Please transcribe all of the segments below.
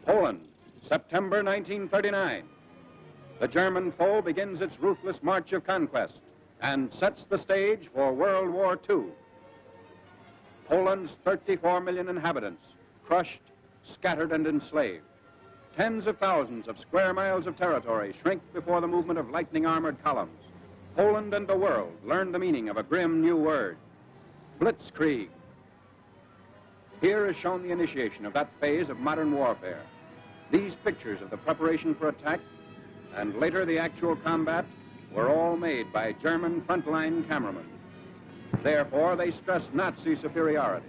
Poland, September 1939. The German foe begins its ruthless march of conquest and sets the stage for World War II. Poland's 34 million inhabitants, crushed, scattered, and enslaved. Tens of thousands of square miles of territory shrink before the movement of lightning-armored columns. Poland and the world learn the meaning of a grim new word, blitzkrieg. Here is shown the initiation of that phase of modern warfare. These pictures of the preparation for attack and later the actual combat were all made by German frontline cameramen. Therefore, they stress Nazi superiority.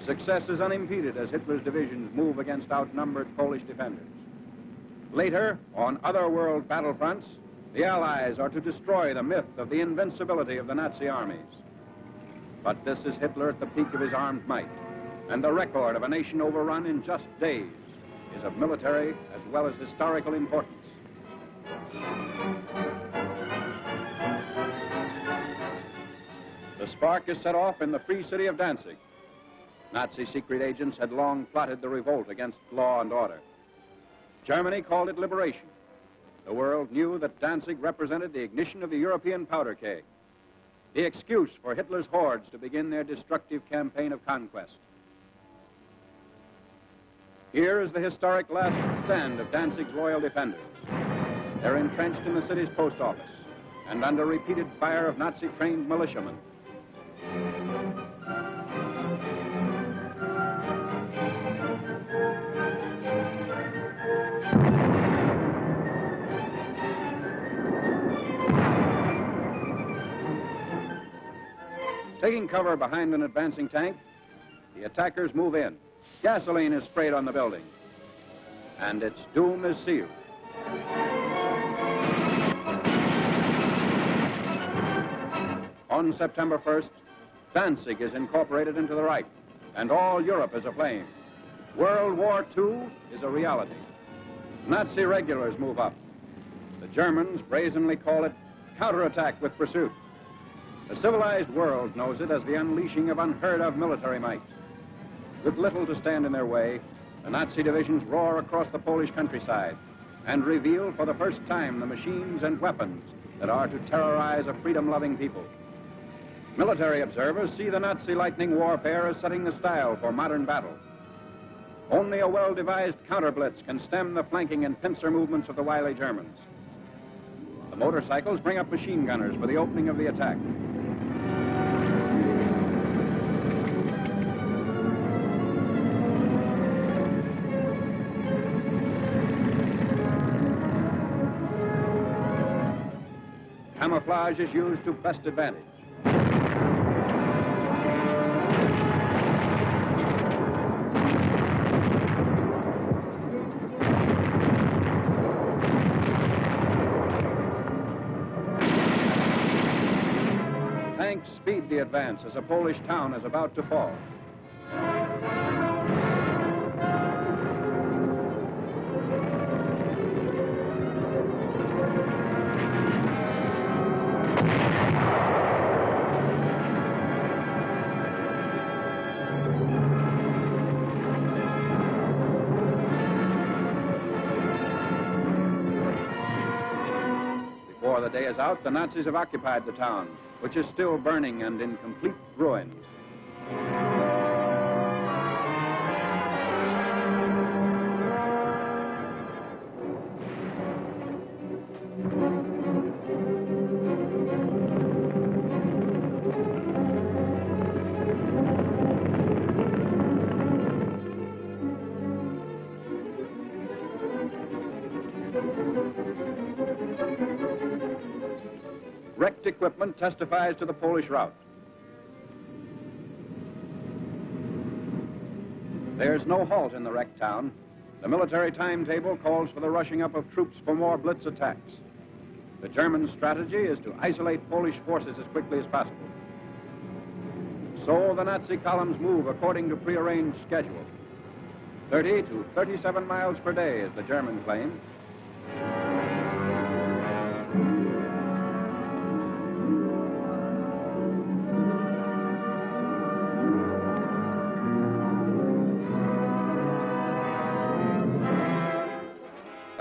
Success is unimpeded as Hitler's divisions move against outnumbered Polish defenders. Later, on other world battlefronts, the Allies are to destroy the myth of the invincibility of the Nazi armies. But this is Hitler at the peak of his armed might, and the record of a nation overrun in just days is of military as well as historical importance. The spark is set off in the free city of Danzig. Nazi secret agents had long plotted the revolt against law and order. Germany called it liberation. The world knew that Danzig represented the ignition of the European powder keg, the excuse for Hitler's hordes to begin their destructive campaign of conquest. Here is the historic last stand of Danzig's loyal defenders. They're entrenched in the city's post office and under repeated fire of Nazi-trained militiamen. Taking cover behind an advancing tank, the attackers move in. Gasoline is sprayed on the building, and its doom is sealed. On September 1st, Danzig is incorporated into the Reich, and all Europe is aflame. World War II is a reality. Nazi regulars move up. The Germans brazenly call it counterattack with pursuit. The civilized world knows it as the unleashing of unheard-of military might. With little to stand in their way, the Nazi divisions roar across the Polish countryside and reveal for the first time the machines and weapons that are to terrorize a freedom-loving people. Military observers see the Nazi lightning warfare as setting the style for modern battle. Only a well-devised counter-blitz can stem the flanking and pincer movements of the wily Germans. The motorcycles bring up machine gunners for the opening of the attack. Camouflage is used to best advantage. Tanks speed the advance as a Polish town is about to fall. Before the day is out, the Nazis have occupied the town, which is still burning and in complete ruins. Wrecked equipment testifies to the Polish rout. There's no halt in the wrecked town. The military timetable calls for the rushing up of troops for more blitz attacks. The German strategy is to isolate Polish forces as quickly as possible. So the Nazi columns move according to prearranged schedule. 30 to 37 miles per day is the German claim.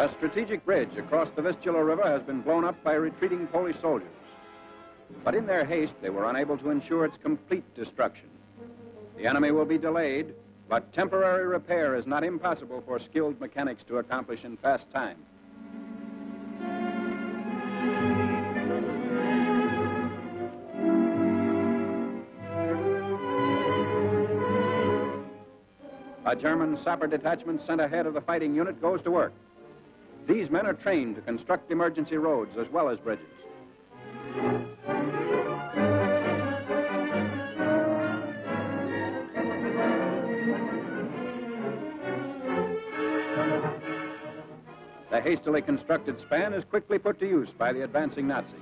A strategic bridge across the Vistula River has been blown up by retreating Polish soldiers. But in their haste, they were unable to ensure its complete destruction. The enemy will be delayed, but temporary repair is not impossible for skilled mechanics to accomplish in fast time. A German sapper detachment sent ahead of the fighting unit goes to work. These men are trained to construct emergency roads as well as bridges. The hastily constructed span is quickly put to use by the advancing Nazis.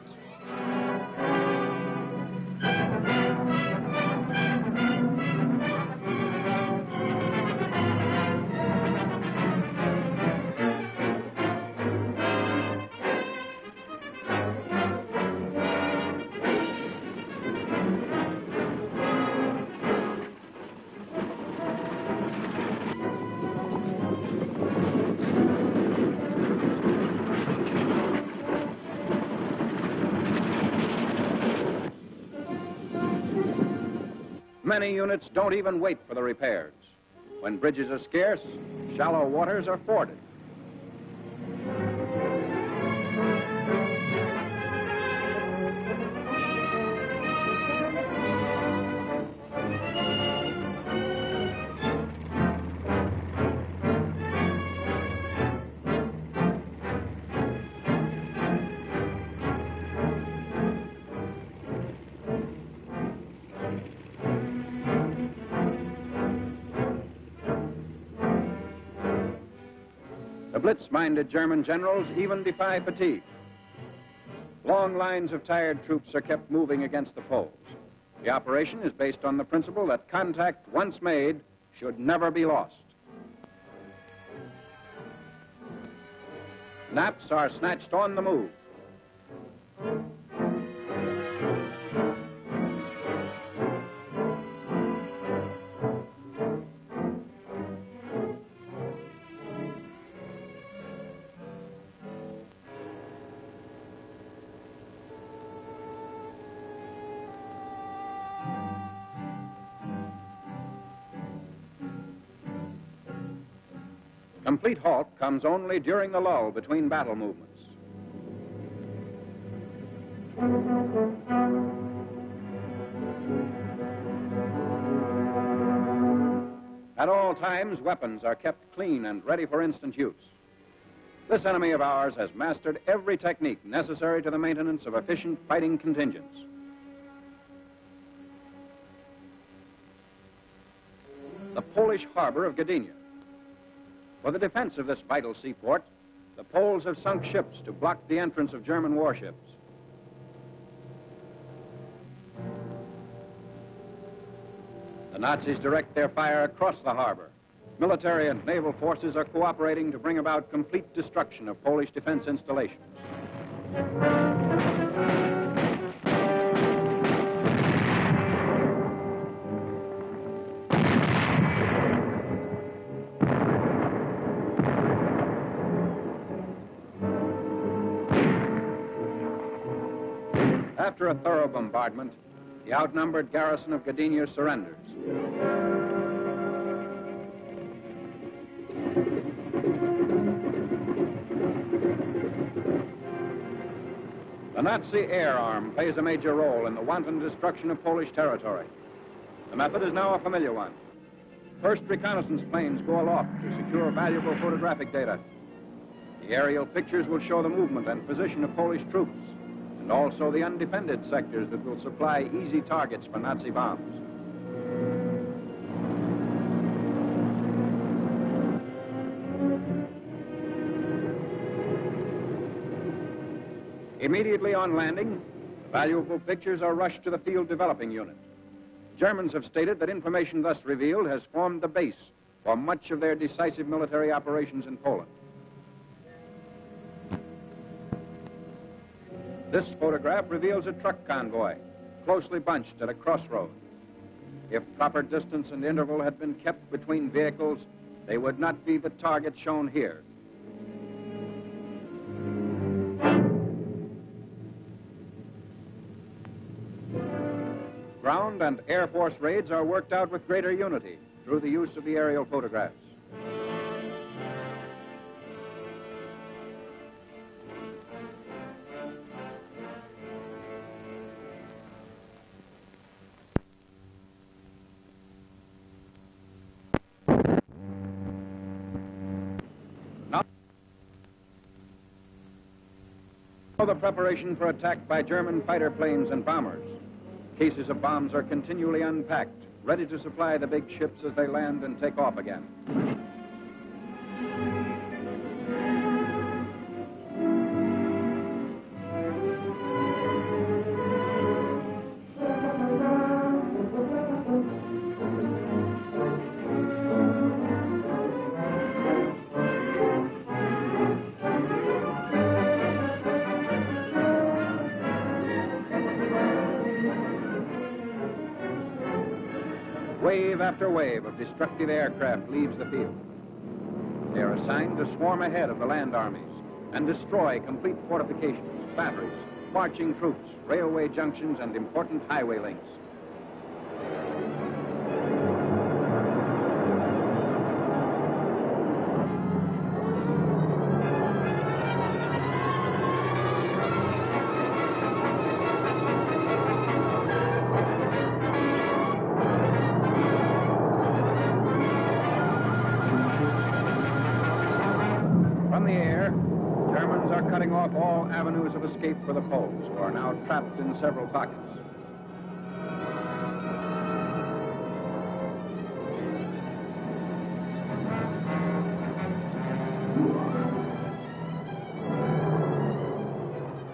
Many units don't even wait for the repairs. When bridges are scarce, shallow waters are forded. The blitz-minded German generals even defy fatigue. Long lines of tired troops are kept moving against the Poles. The operation is based on the principle that contact once made should never be lost. Naps are snatched on the move. Complete halt comes only during the lull between battle movements. At all times, weapons are kept clean and ready for instant use. This enemy of ours has mastered every technique necessary to the maintenance of efficient fighting contingents. The Polish harbor of Gdynia. For the defense of this vital seaport, the Poles have sunk ships to block the entrance of German warships. The Nazis direct their fire across the harbor. Military and naval forces are cooperating to bring about complete destruction of Polish defense installations. After a thorough bombardment, the outnumbered garrison of Gdynia surrenders. The Nazi air arm plays a major role in the wanton destruction of Polish territory. The method is now a familiar one. First reconnaissance planes go aloft to secure valuable photographic data. The aerial pictures will show the movement and position of Polish troops, and also the undefended sectors that will supply easy targets for Nazi bombs. Immediately on landing, the valuable pictures are rushed to the field developing unit. Germans have stated that information thus revealed has formed the base for much of their decisive military operations in Poland. This photograph reveals a truck convoy, closely bunched at a crossroad. If proper distance and interval had been kept between vehicles, they would not be the target shown here. ground and Air Force raids are worked out with greater unity through the use of the aerial photographs. Now the preparation for attack by German fighter planes and bombers. Cases of bombs are continually unpacked, ready to supply the big ships as they land and take off again. Wave after wave of destructive aircraft leaves the field. They are assigned to swarm ahead of the land armies and destroy complete fortifications, batteries, marching troops, railway junctions, and important highway links. From the air, Germans are cutting off all avenues of escape for the Poles, who are now trapped in several pockets.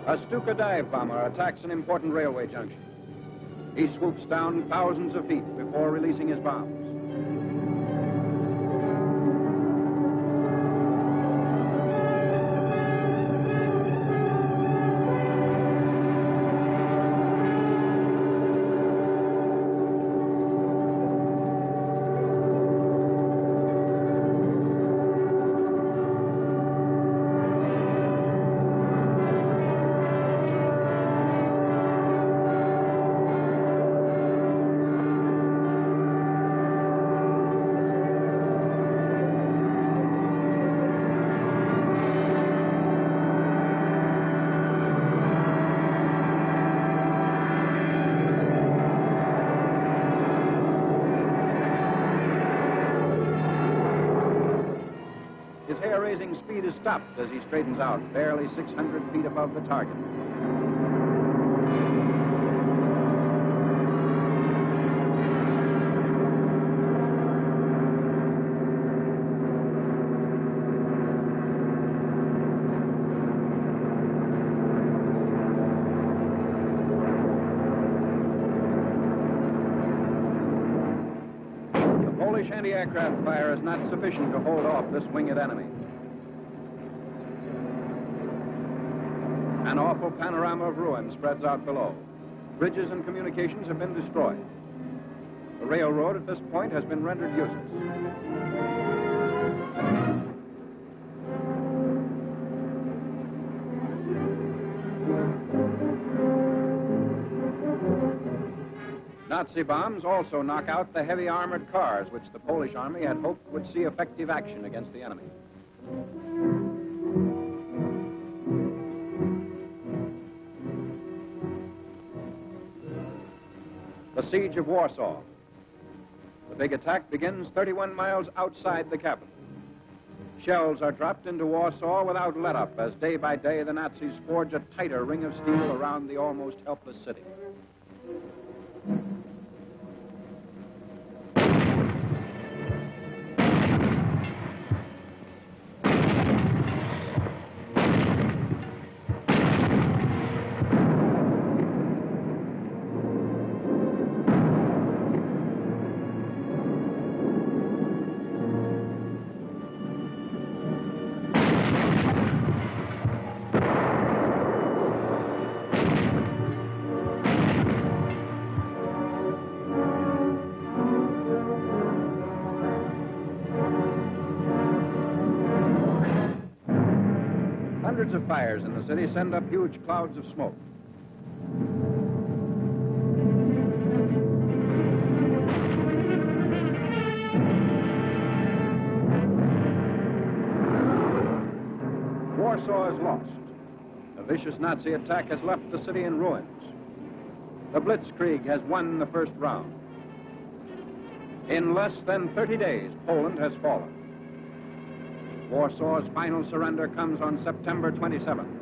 A Stuka dive bomber attacks an important railway junction. He swoops down thousands of feet before releasing his bombs. His hair-raising speed is stopped as he straightens out, barely 600 feet above the target. Polish anti-aircraft fire is not sufficient to hold off this winged enemy. An awful panorama of ruin spreads out below. Bridges and communications have been destroyed. The railroad at this point has been rendered useless. Nazi bombs also knock out the heavy armored cars which the Polish army had hoped would see effective action against the enemy. The siege of Warsaw. The big attack begins 31 miles outside the capital. Shells are dropped into Warsaw without let-up as day by day the Nazis forge a tighter ring of steel around the almost helpless city. Hundreds of fires in the city send up huge clouds of smoke. Warsaw is lost. A vicious Nazi attack has left the city in ruins. The Blitzkrieg has won the first round. In less than 30 days, Poland has fallen. Warsaw's final surrender comes on September 27th.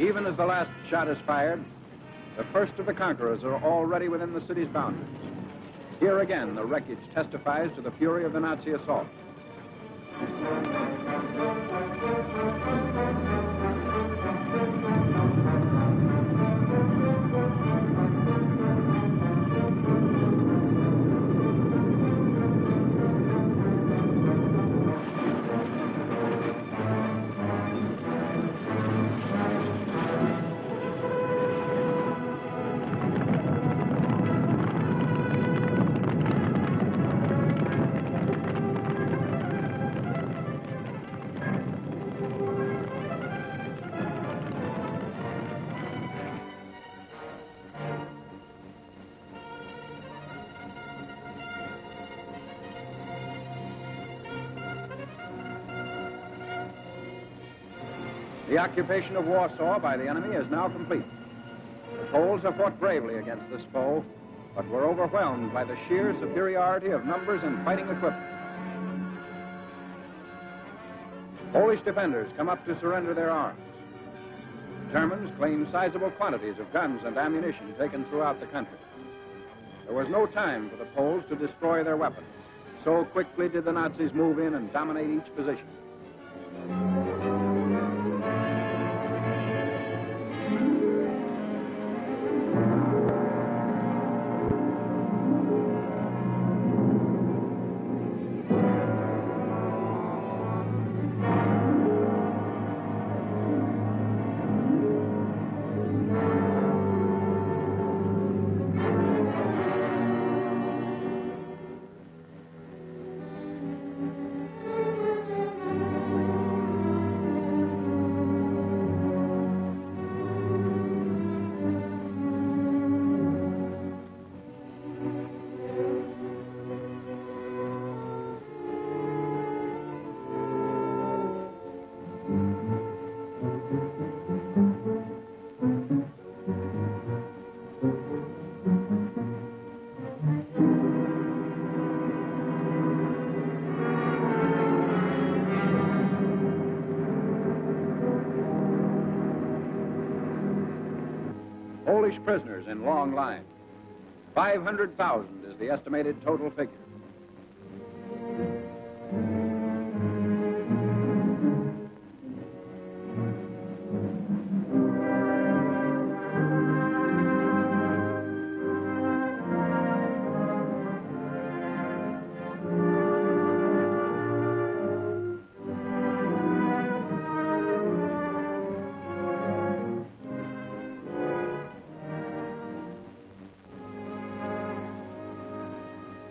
Even as the last shot is fired, the first of the conquerors are already within the city's boundaries. Here again, the wreckage testifies to the fury of the Nazi assault. The occupation of Warsaw by the enemy is now complete. The Poles have fought bravely against this foe, but were overwhelmed by the sheer superiority of numbers and fighting equipment. Polish defenders come up to surrender their arms. Germans claim sizable quantities of guns and ammunition taken throughout the country. There was no time for the Poles to destroy their weapons. So quickly did the Nazis move in and dominate each position. Polish prisoners in long lines. 500,000 is the estimated total figure.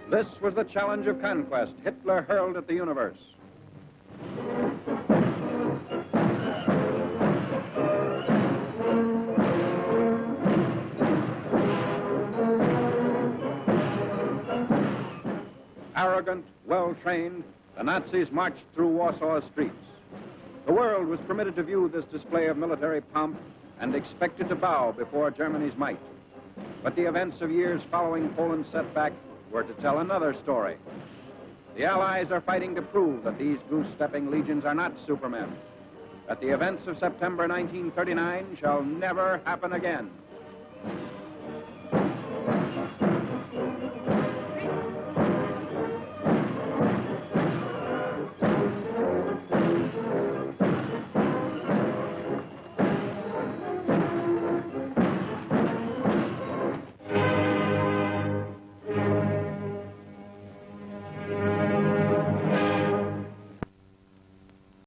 This was the challenge of conquest Hitler hurled at the universe. Arrogant, well-trained, the Nazis marched through Warsaw's streets. The world was permitted to view this display of military pomp and expected to bow before Germany's might. But the events of years following Poland's setback were to tell another story. The Allies are fighting to prove that these goose-stepping legions are not supermen, that the events of September 1939 shall never happen again.